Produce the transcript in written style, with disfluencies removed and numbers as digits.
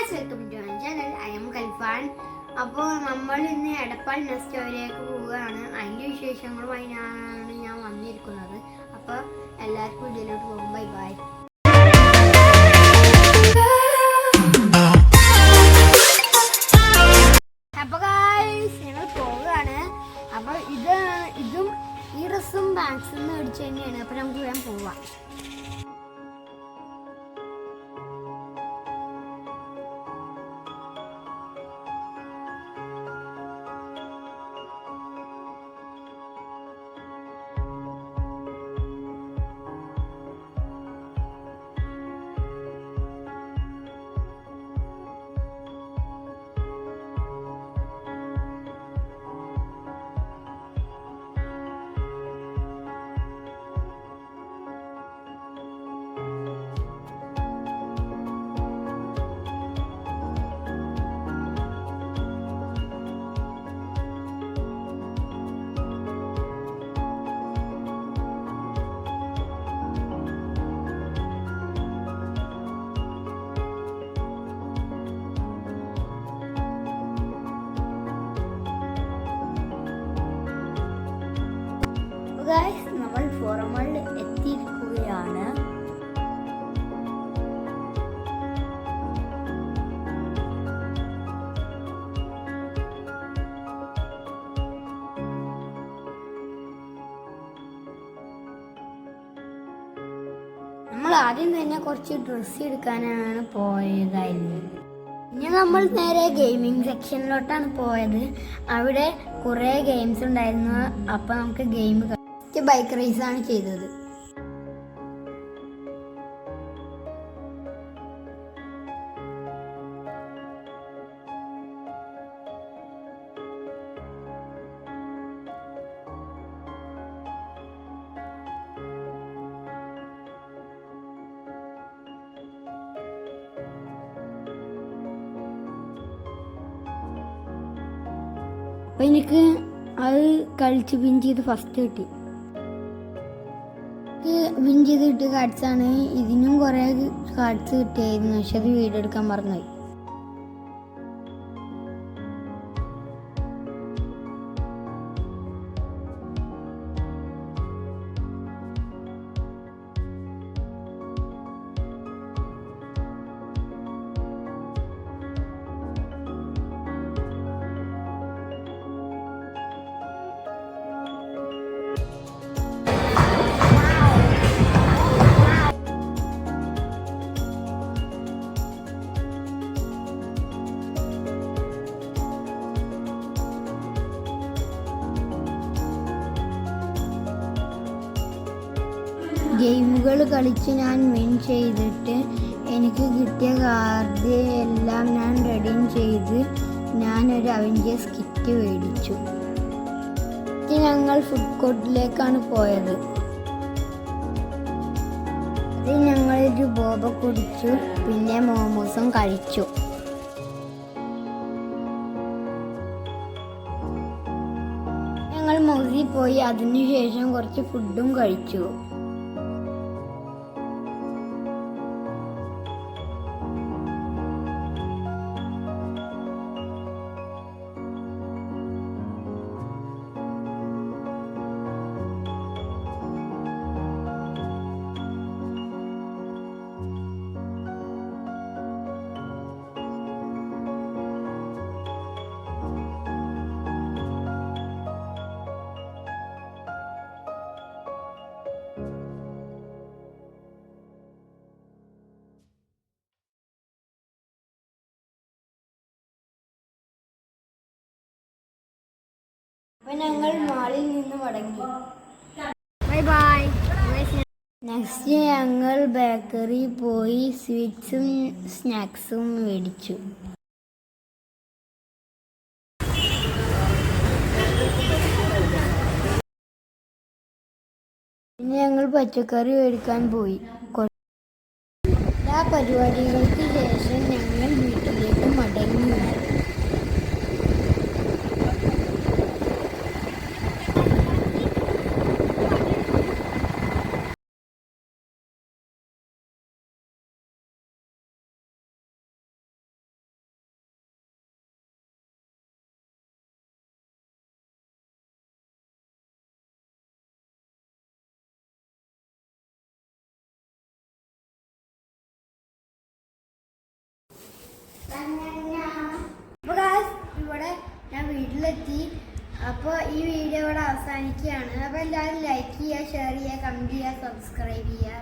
Guys, welcome to my channel. I am Khalfan. അപ്പോൾ നമ്മൾ ഇന്ന് എടപ്പാൾ നെസ്റ്റോയിലേക്ക് പോവുകയാണ്. അതിൻ്റെ വിശേഷങ്ങളുമായി ഞാൻ വന്നിരിക്കുന്നത്. അപ്പോൾ എല്ലാവർക്കും ഇതിലോട്ട് പോകും. Bye bye. അപ്പോൾ ഗൈസ്, ഞങ്ങൾ പോവുകയാണ്. അപ്പോൾ ഇതും ഈ ഡ്രസ്സും ബാഗ്സും മേടിച്ച് തന്നെയാണ്. അപ്പോൾ നമുക്ക് വേഗം പോവാം. ഗൈസ്, നമ്മൾ ഫോറമളിൽ എത്തിയിരിക്കുകയാണ്. നമ്മൾ ആദ്യം തന്നെ കുറച്ച് ഡ്രസ്സ് എടുക്കാനാണ് പോയതായിരുന്നു. ഇനി നമ്മൾ നേരെ ഗെയിമിംഗ് സെക്ഷനിലോട്ടാണ് പോയത്. അവിടെ കുറേ ഗെയിംസ് ഉണ്ടായിരുന്നു. അപ്പോൾ നമുക്ക് ഗെയിം ബൈക്ക് റേസാണ് ചെയ്തത്. അപ്പം എനിക്ക് അത് കളിച്ച് വിൻ ചെയ്ത് ഫസ്റ്റ് കിട്ടി. വിൻ ചെയ്ത് കിട്ടിയ കാർഡ്സാണ്. ഇതിനും കുറേ കാർഡ്സ് കിട്ടിയായിരുന്നു, പക്ഷെ അത് വീഡിയോ എടുക്കാൻ മറന്നുപോയി. ഗെയിമുകൾ കളിച്ച് ഞാൻ വിൻ ചെയ്തിട്ട് എനിക്ക് കിട്ടിയ കാർഡ് എല്ലാം ഞാൻ റെഡീം ചെയ്ത് ഞാനൊരു അവഞ്ചേഴ്സ് കിറ്റ് മേടിച്ചു. ഞങ്ങൾ ഫുഡ് കോർട്ടിലേക്കാണ് പോയത്. അതിൽ ഞങ്ങളൊരു ബോബ കുടിച്ചു, പിന്നെ മോമോസും കഴിച്ചു. ഞങ്ങൾ മൗസിൽ പോയി അതിനുശേഷം കുറച്ച് ഫുഡും കഴിച്ചു. അപ്പോൾ ഞങ്ങൾ മാളിൽ നിന്ന് മടങ്ങി. Bye bye. നെക്സ്റ്റ് ഞങ്ങൾ ബേക്കറി പോയി സ്വീറ്റ്സും സ്നാക്സും മേടിച്ചു. പിന്നെ ഞങ്ങൾ പച്ചക്കറി മേടിക്കാൻ പോയി. എല്ലാ പരിപാടികൾക്ക് ശേഷം ഞങ്ങൾ വീട്ടിലേക്ക് മടങ്ങി. അപ്പോൾ guys, ഇവിടെ ഞാൻ വീട്ടിലെത്തി. അപ്പോൾ ഈ വീഡിയോ ഇവിടെ അവസാനിക്കുകയാണ്. അപ്പോൾ എല്ലാവരും ലൈക്ക് ചെയ്യുക, ഷെയർ ചെയ്യുക, കമൻറ്റ് ചെയ്യുക, സബ്സ്ക്രൈബ് ചെയ്യുക.